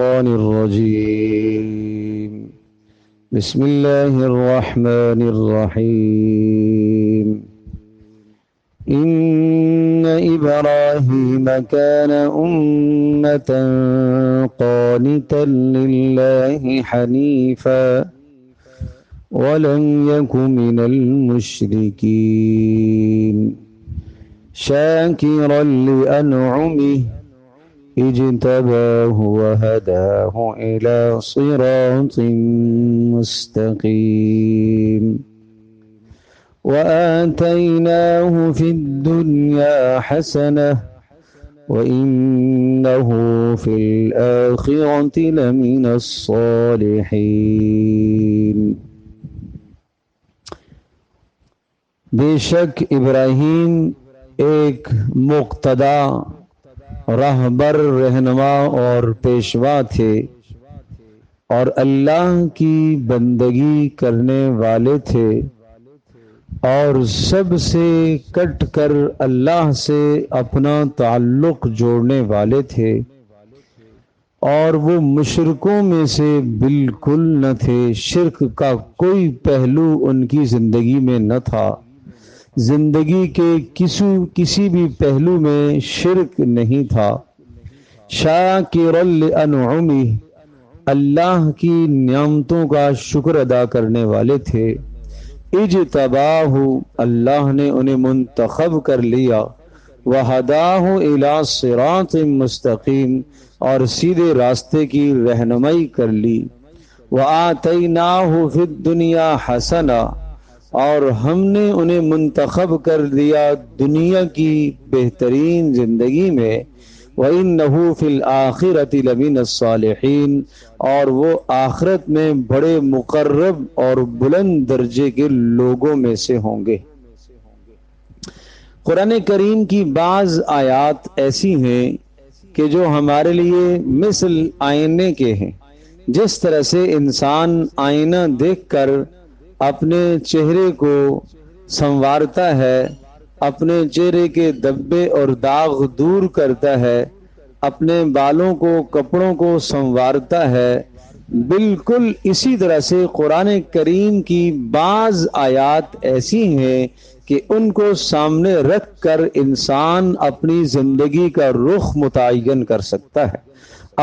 الشيطان الرجيم بسم الله الرحمن الرحيم إن إبراهيم كان أمة قانتا لله حنيفا ولم يك من المشركين شاكرا لأنعمه اجتباه وهداه إلى صراط مستقيم وآتيناه في الدنيا حسنة وإنه في الآخرة لمن الصالحين۔ بے شک ابراہیم ایک مقتدا، راہبر، رہنما اور پیشوا تھے اور اللہ کی بندگی کرنے والے تھے اور سب سے کٹ کر اللہ سے اپنا تعلق جوڑنے والے تھے، اور وہ مشرکوں میں سے بالکل نہ تھے۔ شرک کا کوئی پہلو ان کی زندگی میں نہ تھا، زندگی کے کسی بھی پہلو میں شرک نہیں تھا۔ شاکرا لانعمہ، اللہ کی نعمتوں کا شکر ادا کرنے والے تھے۔ اجتباہ، اللہ نے انہیں منتخب کر لیا۔ وہداہ الی صراط مستقیم، اور سیدھے راستے کی رہنمائی کر لی۔ وآتیناہ فی الدنیا حسنہ، اور ہم نے انہیں منتخب کر دیا دنیا کی بہترین زندگی میں۔ وَإِنَّهُ فِي الْآخِرَةِ لَمِنَ الصَّالِحِينَ، اور وہ آخرت میں بڑے مقرب اور بلند درجے کے لوگوں میں سے ہوں گے۔ قرآن کریم کی بعض آیات ایسی ہیں کہ جو ہمارے لیے مثل آئینے کے ہیں۔ جس طرح سے انسان آئینہ دیکھ کر اپنے چہرے کو سنوارتا ہے، اپنے چہرے کے دبے اور داغ دور کرتا ہے، اپنے بالوں کو، کپڑوں کو سنوارتا ہے، بالکل اسی طرح سے قرآن کریم کی بعض آیات ایسی ہیں کہ ان کو سامنے رکھ کر انسان اپنی زندگی کا رخ متعین کر سکتا ہے،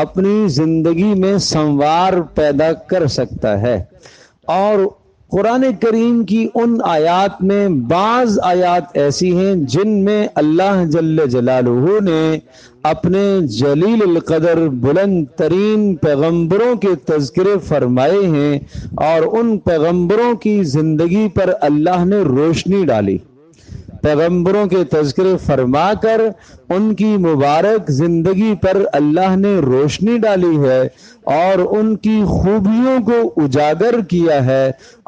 اپنی زندگی میں سنوار پیدا کر سکتا ہے۔ اور قرآن کریم کی ان آیات میں بعض آیات ایسی ہیں جن میں اللہ جل جلالہ نے اپنے جلیل القدر بلند ترین پیغمبروں کے تذکرے فرمائے ہیں، اور ان پیغمبروں کی زندگی پر اللہ نے روشنی ڈالی۔ پیغمبروں کے تذکرے فرما کر ان کی مبارک زندگی پر اللہ نے روشنی ڈالی ہے اور ان کی خوبیوں کو اجاگر کیا ہے،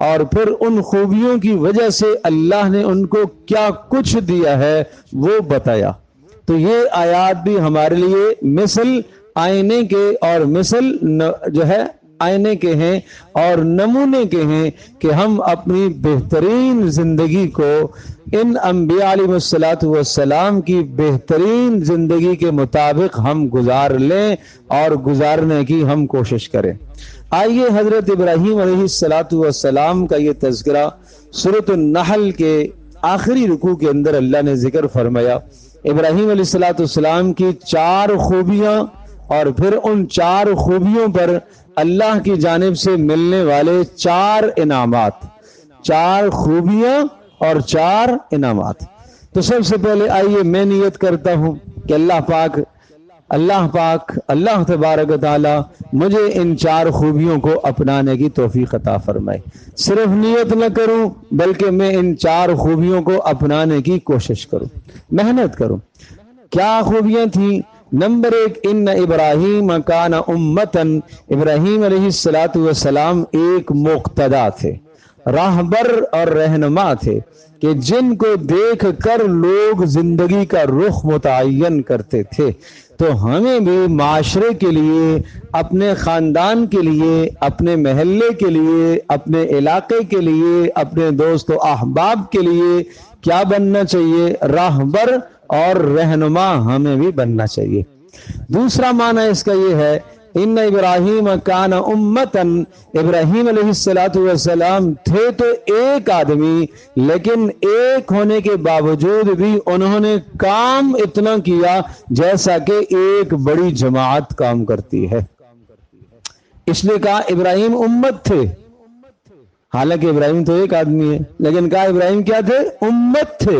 اور پھر ان خوبیوں کی وجہ سے اللہ نے ان کو کیا کچھ دیا ہے وہ بتایا۔ تو یہ آیات بھی ہمارے لیے مثل آئینے کے اور مثل جو ہے آئینے کے ہیں اور نمونے کے ہیں کہ ہم اپنی بہترین زندگی کو ان انبیاء علیہ السلام کی بہترین زندگی کے مطابق ہم گزار لیں اور گزارنے کی ہم کوشش کریں۔ آئیے حضرت ابراہیم علیہ السلام کا یہ تذکرہ سورۃ النحل کے آخری رکوع کے اندر اللہ نے ذکر فرمایا۔ ابراہیم علیہ السلام کی 4 خوبیاں اور پھر ان 4 خوبیوں پر اللہ کی جانب سے ملنے والے 4 انعامات، 4 خوبیاں اور 4 انعامات۔ تو سب سے پہلے آئیے میں نیت کرتا ہوں کہ اللہ تبارک و تعالی مجھے ان 4 خوبیوں کو اپنانے کی توفیق عطا فرمائے۔ صرف نیت نہ کروں بلکہ میں ان 4 خوبیوں کو اپنانے کی کوشش کروں، محنت کروں۔ کیا خوبیاں تھیں؟ نمبر 1، ان ابراہیم کان امتن، ابراہیم علیہ السلام ایک مقتدا تھے، راہبر اور رہنما تھے کہ جن کو دیکھ کر لوگ زندگی کا رخ متعین کرتے تھے۔ تو ہمیں بھی معاشرے کے لیے، اپنے خاندان کے لیے، اپنے محلے کے لیے، اپنے علاقے کے لیے، اپنے دوست و احباب کے لیے کیا بننا چاہیے؟ راہبر اور رہنما ہمیں بھی بننا چاہیے۔ دوسرا معنی اس کا یہ ہے ان ابراہیم کان امتن، ابراہیم علیہ السلام تھے تو ایک آدمی، لیکن ایک ہونے کے باوجود بھی انہوں نے کام اتنا کیا جیسا کہ ایک بڑی جماعت کام کرتی ہے۔ اس لیے کہا ابراہیم امت تھے، حالانکہ ابراہیم تو ایک آدمی ہے، لیکن کہا ابراہیم کیا تھے؟ امت تھے۔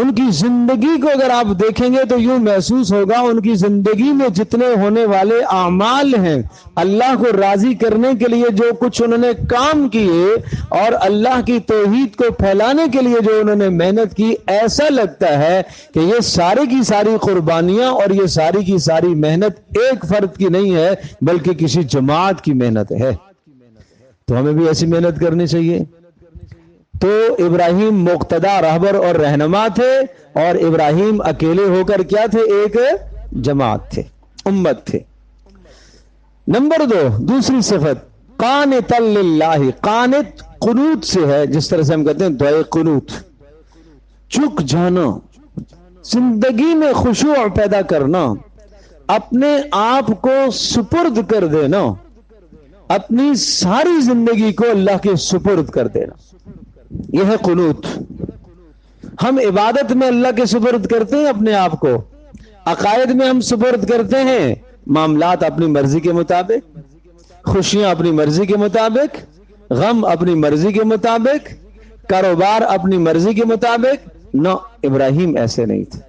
ان کی زندگی کو اگر آپ دیکھیں گے تو یوں محسوس ہوگا ان کی زندگی میں جتنے ہونے والے اعمال ہیں، اللہ کو راضی کرنے کے لیے جو کچھ انہوں نے کام کیے اور اللہ کی توحید کو پھیلانے کے لیے جو انہوں نے محنت کی، ایسا لگتا ہے کہ یہ ساری کی ساری قربانیاں اور یہ ساری کی ساری محنت ایک فرد کی نہیں ہے بلکہ کسی جماعت کی محنت ہے۔ تو ہمیں بھی ایسی محنت کرنی چاہیے۔ تو ابراہیم مقتدا، رہبر اور رہنما تھے، اور ابراہیم اکیلے ہو کر کیا تھے؟ ایک جماعت تھے، امت تھے۔ نمبر 2، دوسری صفت قانتا للہ۔ قانت قنوت سے ہے، جس طرح سے ہم کہتے ہیں دعائے قنوت، چک جانا، زندگی میں خشوع پیدا کرنا، اپنے آپ کو سپرد کر دینا، اپنی ساری زندگی کو اللہ کے سپرد کر دینا، یہ ہے قنوت۔ ہم عبادت میں اللہ کے سپرد کرتے ہیں اپنے آپ کو، عقائد میں ہم سپرد کرتے ہیں، معاملات اپنی مرضی کے مطابق، خوشیاں اپنی مرضی کے مطابق، غم اپنی مرضی کے مطابق، کاروبار اپنی مرضی کے مطابق۔ نو، ابراہیم ایسے نہیں تھے۔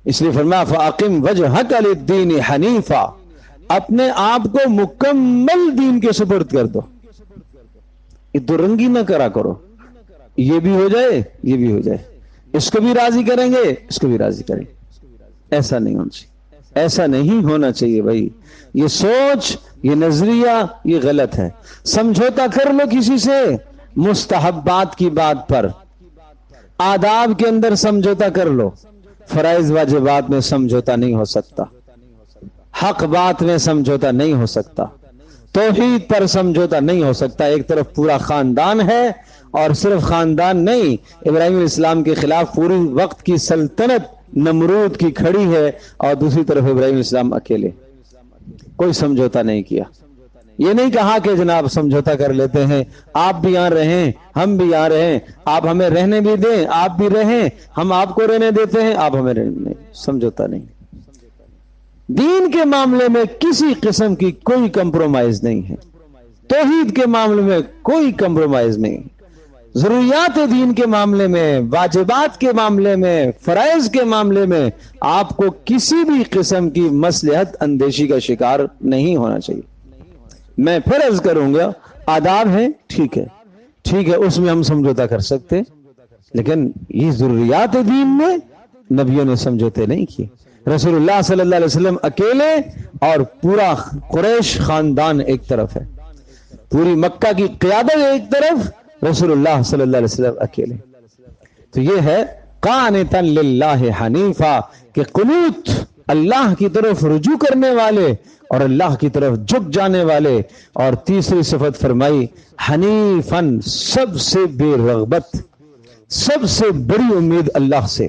اس لیے فرمایا فَأَقِمْ وَجْهَكَ لِلدِّينِ حَنِيفًا، اپنے آپ کو مکمل دین کے سپرد کر دو، یہ دو رنگی نہ کرا کرو، یہ بھی ہو جائے یہ بھی ہو جائے، اس کو بھی راضی کریں گے اس کو بھی راضی کریں گے، ایسا نہیں ہونا چاہیے، ایسا نہیں ہونا چاہیے بھائی۔ یہ سوچ، یہ نظریہ، یہ غلط ہے۔ سمجھوتا کر لو کسی سے مستحبات کی بات پر، آداب کے اندر سمجھوتا کر لو، فرائض واجبات میں سمجھوتا نہیں ہو سکتا، حق بات میں سمجھوتا نہیں ہو سکتا، توحید پر سمجھوتا نہیں ہو سکتا۔ ایک طرف پورا خاندان ہے، اور صرف خاندان نہیں، ابراہیم علیہ السلام کے خلاف پوری وقت کی سلطنت نمرود کی کھڑی ہے، اور دوسری طرف ابراہیم علیہ السلام اکیلے، کوئی سمجھوتا نہیں کیا۔ یہ نہیں کہا کہ جناب سمجھوتا کر لیتے ہیں، آپ بھی یہاں رہیں ہم بھی یہاں رہیں، آپ ہمیں رہنے بھی دیں آپ بھی رہیں، ہم آپ کو رہنے دیتے ہیں آپ ہمیں رہنے دیں، سمجھوتا نہیں۔ دین کے معاملے میں کسی قسم کی کوئی کمپرومائز نہیں ہے، توحید کے معاملے میں کوئی کمپرومائز نہیں، ضروریات دین کے معاملے میں، واجبات کے معاملے میں، فرائض کے معاملے میں آپ کو کسی بھی قسم کی مصلحت اندیشی کا شکار نہیں ہونا چاہیے۔ میں پھر عرض کروں گا، آداب ہیں، ٹھیک ہے ٹھیک ہے، اس میں ہم سمجھوتا کر سکتے، لیکن یہ ضروریات دین میں نبیوں نے سمجھوتے نہیں کیے۔ رسول اللہ صلی اللہ علیہ وسلم اکیلے، اور پورا قریش خاندان ایک طرف ہے، پوری مکہ کی قیادت ایک طرف، رسول اللہ صلی اللہ علیہ وسلم اکیلے۔ تو یہ ہے قانتا للہ حنیفا، کہ قنوت، اللہ کی طرف رجوع کرنے والے اور اللہ کی طرف جھک جانے والے۔ اور تیسری صفت فرمائی حنیفن، سب سے بے رغبت، سب سے بڑی امید اللہ سے،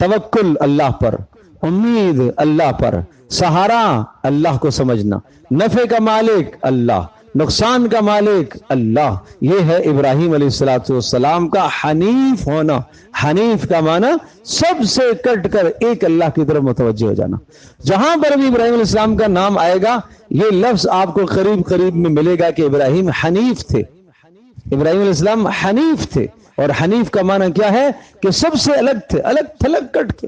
توکل اللہ پر، امید اللہ پر، سہارا اللہ کو سمجھنا، نفع کا مالک اللہ، نقصان کا مالک اللہ۔ یہ ہے ابراہیم علیہ السلام کا حنیف ہونا۔ حنیف کا معنی سب سے کٹ کر ایک اللہ کی طرف متوجہ ہو جانا۔ جہاں پر بھی ابراہیم علیہ السلام کا نام آئے گا، یہ لفظ آپ کو قریب قریب میں ملے گا کہ ابراہیم حنیف تھے، ابراہیم علیہ السلام حنیف تھے۔ اور حنیف کا معنی کیا ہے؟ کہ سب سے الگ تھے، الگ تھلگ کٹ کے،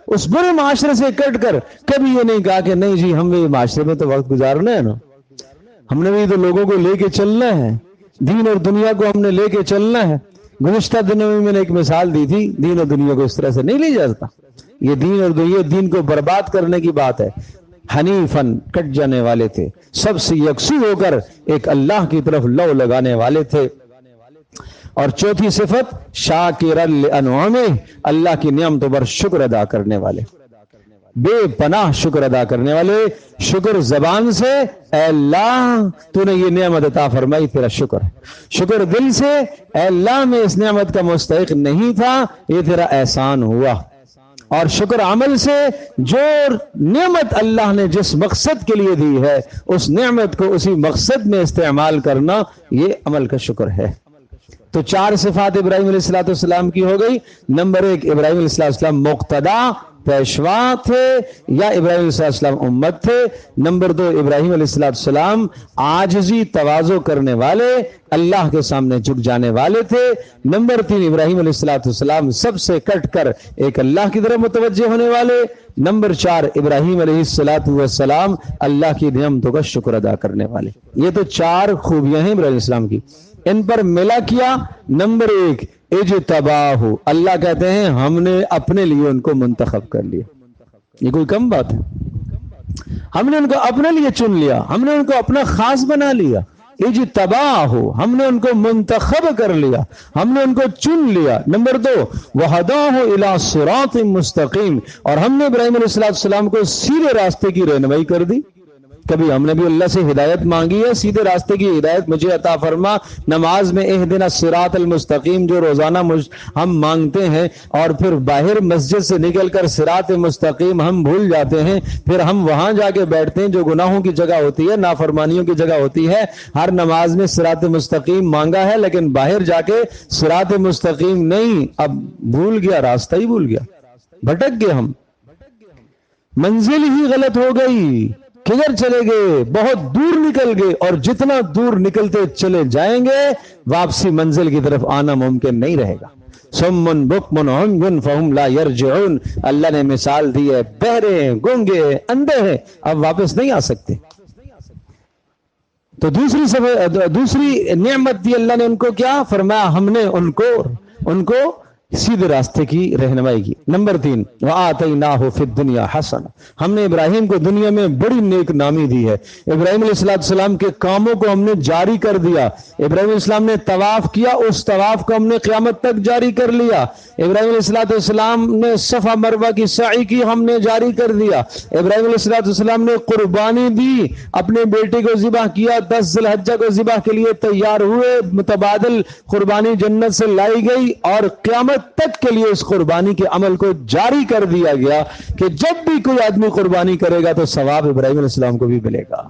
اس برے معاشرے سے کٹ کر۔ کبھی یہ نہیں کہا کہ نہیں جی ہمیں معاشرے میں تو وقت گزارنا ہے نا، ہم نے بھی تو لوگوں کو لے کے چلنا ہے، دین اور دنیا کو ہم نے لے کے چلنا ہے۔ گزشتہ دنوں میں نے ایک مثال دی تھی، دین اور دنیا کو اس طرح سے نہیں لی جاتا، یہ دین اور دنیا، دین کو برباد کرنے کی بات ہے۔ حنیفن، کٹ جانے والے تھے، سب سے یکسو ہو کر ایک اللہ کی طرف لو لگانے والے تھے۔ اور چوتھی صفت شاکرا لانعمہ، اللہ کی نعمتوں پر شکر ادا کرنے والے، بے پناہ شکر ادا کرنے والے۔ شکر زبان سے، اے اللہ تو نے یہ نعمت عطا فرمائی، تیرا شکر ہے۔ شکر دل سے، اے اللہ میں اس نعمت کا مستحق نہیں تھا، یہ تیرا احسان ہوا۔ اور شکر عمل سے جو نعمت اللہ نے جس مقصد کے لیے دی ہے اس نعمت کو اسی مقصد میں استعمال کرنا، یہ عمل کا شکر ہے۔ تو 4 صفات ابراہیم علیہ السلام کی ہو گئی۔ نمبر 1، ابراہیم علیہ السلام مقتدا پیشوا تھے یا ابراہیم علیہ السلام امت تھے۔ نمبر 2، ابراہیم علیہ السلام عاجزی تواضع کرنے والے، اللہ کے سامنے جھک جانے والے تھے۔ نمبر 3، ابراہیم علیہ السلام سب سے کٹ کر ایک اللہ کی طرف متوجہ ہونے والے۔ نمبر 4، ابراہیم علیہ السلام اللہ کی نعمتوں کا شکر ادا کرنے والے۔ یہ تو 4 خوبیاں ہیں ابراہیم علیہ السلام کی، ان پر ملا کیا۔ نمبر 1، اجتباہ، اللہ کہتے ہیں ہم نے اپنے لیے ان کو منتخب کر لیا۔ یہ کوئی کم بات ہے؟ ہم نے ان کو اپنے لیے چن لیا، ہم نے ان کو اپنا خاص بنا لیا۔ اجتباہ، ہم نے ان کو منتخب کر لیا، ہم نے ان کو چن لیا۔ نمبر 2، وہداہ الی صراط مستقیم، اور ہم نے ابراہیم علیہ السلام کو سیدھے راستے کی رہنمائی کر دی۔ کبھی ہم نے بھی اللہ سے ہدایت مانگی ہے، سیدھے راستے کی ہدایت مجھے عطا فرما۔ نماز میں اہدنا الصراط المستقیم جو روزانہ ہم مانگتے ہیں، اور پھر باہر مسجد سے نکل کر صراط مستقیم ہم بھول جاتے ہیں، پھر ہم وہاں جا کے بیٹھتے ہیں جو گناہوں کی جگہ ہوتی ہے، نافرمانیوں کی جگہ ہوتی ہے۔ ہر نماز میں صراط مستقیم مانگا ہے، لیکن باہر جا کے صراط مستقیم نہیں، اب بھول گیا، راستہ ہی بھول گیا، بھٹک گئے، ہم منزل ہی غلط ہو گئی، کدھر چلے گئے، بہت دور نکل گئے، اور جتنا دور نکلتے چلے جائیں گے واپسی منزل کی طرف آنا ممکن نہیں رہے گا۔ سمن بکمن عمین فہم لا یرجعون، اللہ نے مثال دی ہے، بہرے ہیں، گونگے ہیں، اندھے ہیں، اب واپس نہیں آ سکتے۔ تو دوسری نعمت دی اللہ نے ان کو، کیا فرمایا؟ ہم نے ان کو سیدھے راستے کی رہنمائی کی۔ نمبر 3، وَآتَيْنَاهُ فِي الدُّنْيَا حَسَنَةً، ہم نے ابراہیم کو دنیا میں بڑی نیک نامی دی ہے۔ ابراہیم علیہ السلام کے کاموں کو ہم نے جاری کر دیا۔ ابراہیم علیہ السلام نے طواف کیا، اس طواف کو ہم نے قیامت تک جاری کر لیا۔ ابراہیم علیہ السلام نے صفا مروہ کی سعی کی، ہم نے جاری کر دیا۔ ابراہیم علیہ السلام نے قربانی دی، اپنے بیٹے کو ذبح کیا، 10 ذی الحجہ کو ذبح کے لیے تیار ہوئے، متبادل قربانی جنت سے لائی گئی، اور قیامت تک کے لیے اس قربانی کے عمل کو جاری کر دیا گیا کہ جب بھی کوئی آدمی قربانی کرے گا تو ثواب ابراہیم علیہ السلام کو بھی ملے گا۔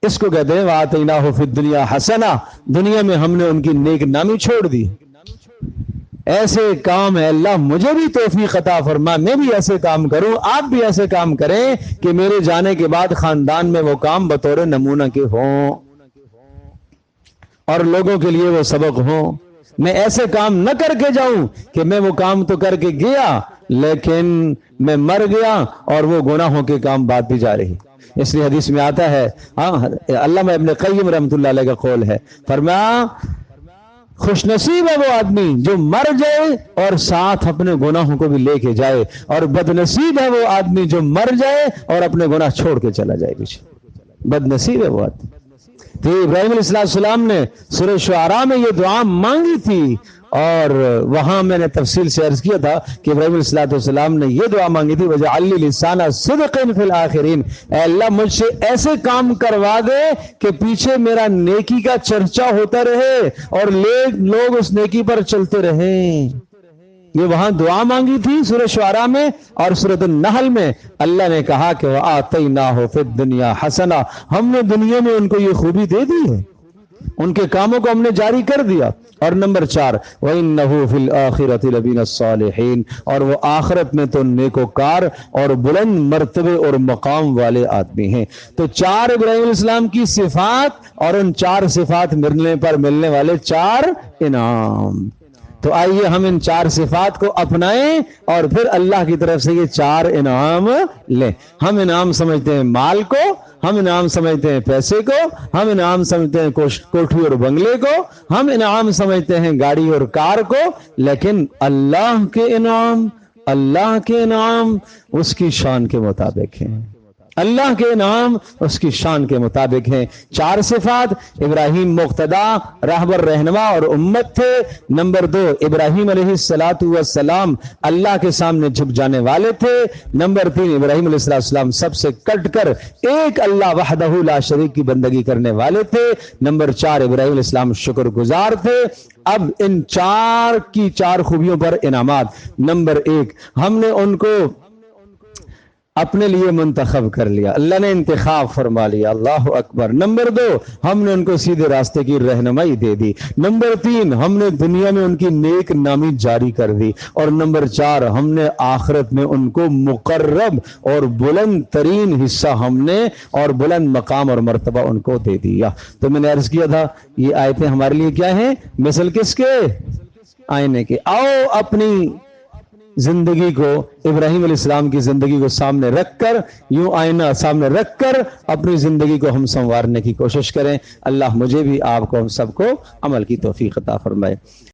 اس کو کہتے ہیں وَآتَيْنَاهُ فِي الدُّنْيَا حَسَنَةً، دنیا میں ہم نے ان کی نیک نامی چھوڑ دی۔ ایسے کام ہے، اللہ مجھے بھی توفیق عطا فرما، میں بھی ایسے کام کروں، آپ بھی ایسے کام کریں کہ میرے جانے کے بعد خاندان میں وہ کام بطور نمونہ کے ہوں اور لوگوں کے لیے وہ سبق ہوں۔ میں ایسے کام نہ کر کے جاؤں کہ میں وہ کام تو کر کے گیا لیکن میں مر گیا اور وہ گناہوں کے کام بات بھی جا رہی۔ اس لیے حدیث میں آتا ہے، علامہ ابن قیم رحمۃ اللہ علیہ کا قول ہے، فرمایا خوش نصیب ہے وہ آدمی جو مر جائے اور ساتھ اپنے گناہوں کو بھی لے کے جائے، اور بد نصیب ہے وہ آدمی جو مر جائے اور اپنے گناہ چھوڑ کے چلا جائے پیچھے۔ بد نصیب ہے وہ آدمی۔ تو ابراہیم علیہ السلام نے سورہ شعراء میں یہ دعا مانگی تھی، اور وہاں میں نے تفصیل سے عرض کیا تھا کہ ابراہیم علیہ السلام نے یہ دعا مانگی تھی، وَجَعَلْ لِي لِسَانَ صِدْقٍ فِي الْآخِرِينَ، اے اللہ مجھ سے ایسے کام کروا دے کہ پیچھے میرا نیکی کا چرچا ہوتا رہے اور لوگ اس نیکی پر چلتے رہیں۔ یہ وہاں دعا مانگی تھی سورہ شعراء میں، اور سورۃ النحل میں اللہ نے کہا کہ وَآتَيْنَاهُ فِي الدُّنْيَا حَسَنَةً، ہم نے دنیا میں ان کو یہ خوبی دے دی ہے، ان کے کاموں کو ہم نے جاری کر دیا۔ اور نمبر 4، وَإِنَّهُ فِي الْآخِرَةِ لَمِنَ الصَّالِحِينَ، اور وہ آخرت میں تو نیکوکار اور بلند مرتبے اور مقام والے آدمی ہیں۔ تو 4 ابراہیم علیہ السلام کی صفات اور ان 4 صفات ملنے پر ملنے والے 4 انعام۔ تو آئیے ہم ان 4 صفات کو اپنائیں اور پھر اللہ کی طرف سے یہ 4 انعام لیں۔ ہم انعام سمجھتے ہیں مال کو، ہم انعام سمجھتے ہیں پیسے کو، ہم انعام سمجھتے ہیں کوٹھی اور بنگلے کو، ہم انعام سمجھتے ہیں گاڑی اور کار کو، لیکن اللہ کے انعام اس کی شان کے مطابق ہیں۔ اللہ کے نام اس کی شان کے مطابق ہیں۔ 4 صفات: ابراہیم مقتدا، راہبر، رہنما اور امت تھے۔ نمبر 2، ابراہیم علیہ السلام اللہ کے سامنے جھک جانے والے تھے۔ نمبر 3، ابراہیم علیہ السلام سب سے کٹ کر ایک اللہ وحدہ لا شریک کی بندگی کرنے والے تھے۔ نمبر 4، ابراہیم علیہ السلام شکر گزار تھے۔ اب ان 4 کی 4 خوبیوں پر انعامات۔ نمبر 1، ہم نے ان کو اپنے لیے منتخب کر لیا، اللہ نے انتخاب فرما لیا، اللہ اکبر۔ نمبر 2، ہم نے ان کو سیدھے راستے کی رہنمائی دے دی۔ نمبر 3، ہم نے دنیا میں ان کی نیک نامی جاری کر دی۔ اور نمبر 4، ہم نے آخرت میں ان کو مقرب اور بلند ترین حصہ ہم نے اور بلند مقام اور مرتبہ ان کو دے دیا۔ تو میں نے عرض کیا تھا یہ آیتیں ہمارے لیے کیا ہیں؟ مثل کس کے؟ آئینے کے۔ آؤ اپنی زندگی کو، ابراہیم علیہ السلام کی زندگی کو سامنے رکھ کر، یوں آئینہ سامنے رکھ کر اپنی زندگی کو ہم سنوارنے کی کوشش کریں۔ اللہ مجھے بھی، آپ کو، ہم سب کو عمل کی توفیق عطا فرمائے۔